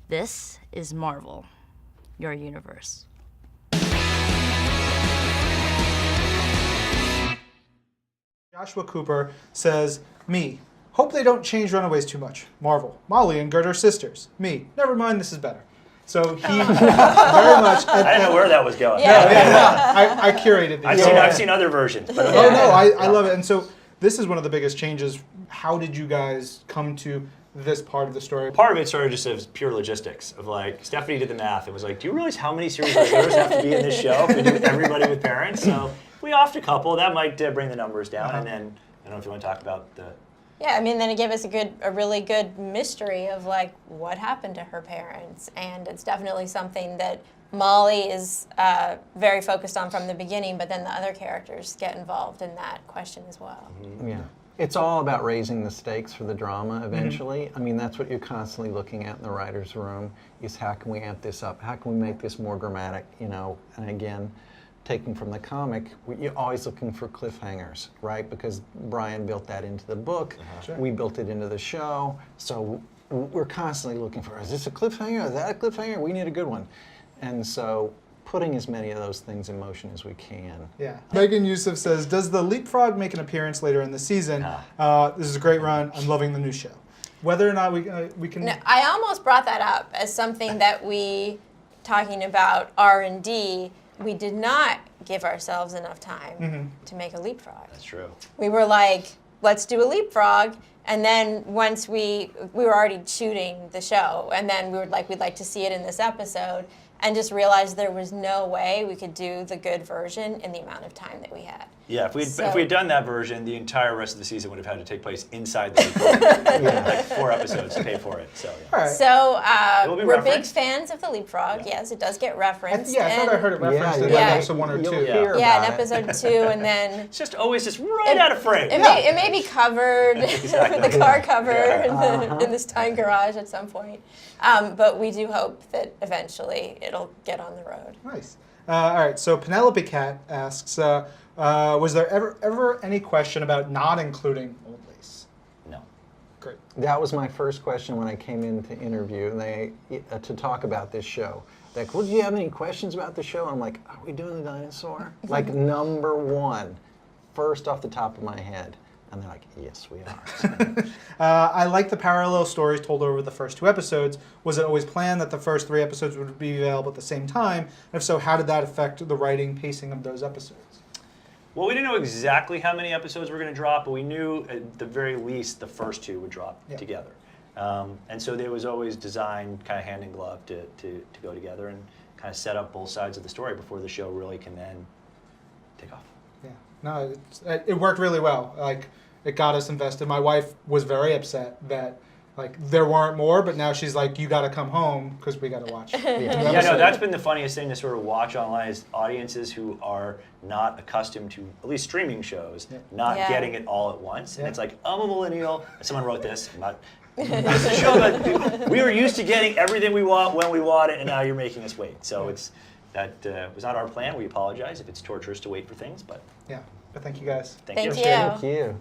This is Marvel, your universe. Joshua Cooper says, me, hope they don't change Runaways too much. Marvel, Molly and Gert are sisters. Me, never mind, this is better. So he very much... I didn't know where that was going. I curated these. I've seen other versions. But Oh, no, I love it. And so this is one of the biggest changes. How did you guys come to this part of the story? Part of it started just as pure logistics of like, Stephanie did the math. It was like, do you realize how many series regulars have to be in this show if we do everybody with parents? So we offed a couple. That might bring the numbers down. And then, I don't know if you want to talk about the... Yeah, I mean, then it gave us a really good mystery of like what happened to her parents, and it's definitely something that Molly is very focused on from the beginning, but then the other characters get involved in that question as well. Yeah, it's all about raising the stakes for the drama eventually. I mean, that's what you're constantly looking at in the writer's room, is how can we amp this up? How can we make this more dramatic, you know? And again, taking from the comic, you're always looking for cliffhangers, right? Because Brian built that into the book, we built it into the show, so we're constantly looking for, is this a cliffhanger? Is that a cliffhanger? We need a good one. And so putting as many of those things in motion as we can. Yeah. Megan Yusuf says, does the leapfrog make an appearance later in the season? This is a great run. I'm loving the new show. Whether or not we can... No, I almost brought that up as something that we, talking about R&D, we did not give ourselves enough time to make a leapfrog. That's true. We were like, let's do a leapfrog, and then once we were already shooting the show, and then we were like, we'd like to see it in this episode, and just realized there was no way we could do the good version in the amount of time that we had. Yeah, if we'd done that version, the entire rest of the season would have had to take place inside the leapfrog. Like 4 episodes to pay for it. So, yeah. All right. So we're big referenced. fans of the leapfrog. Yes, it does get referenced. I thought I heard it referenced in Yeah. episode 1 or 2. Yeah, in episode 2, and then It's just always just right out of frame. it may be covered Exactly. with the car cover in the Stein garage at some point. But we do hope that eventually it'll get on the road. Nice. All right, so Penelope Cat asks, was there ever any question about not including Old Lace? No. Great. That was my first question when I came in to interview, and to talk about this show. Like, well, do you have any questions about the show? And I'm like, are we doing the dinosaur? Like, number one, first off the top of my head. And they're like, yes, we are. I like the parallel stories told over the first 2 episodes. Was it always planned that the first 3 episodes would be available at the same time? And if so, how did that affect the writing pacing of those episodes? Well, we didn't know exactly how many episodes were going to drop, but we knew at the very least the first 2 would drop together. And so it was always designed kind of hand in glove to go together and kind of set up both sides of the story before the show really can then take off. Yeah, no, it worked really well. Like, it got us invested. My wife was very upset that like there weren't more, but now she's like, you got to come home because we got to watch. Yeah, no, that's been the funniest thing to sort of watch online is audiences who are not accustomed to at least streaming shows, not getting it all at once. And it's like, I'm a millennial. Someone wrote this. I'm not. It's a show that we were used to getting everything we want when we want it, and now you're making us wait. So that was not our plan. We apologize if it's torturous to wait for things, but Yeah, but thank you guys. thank you. Thank you. Thank you.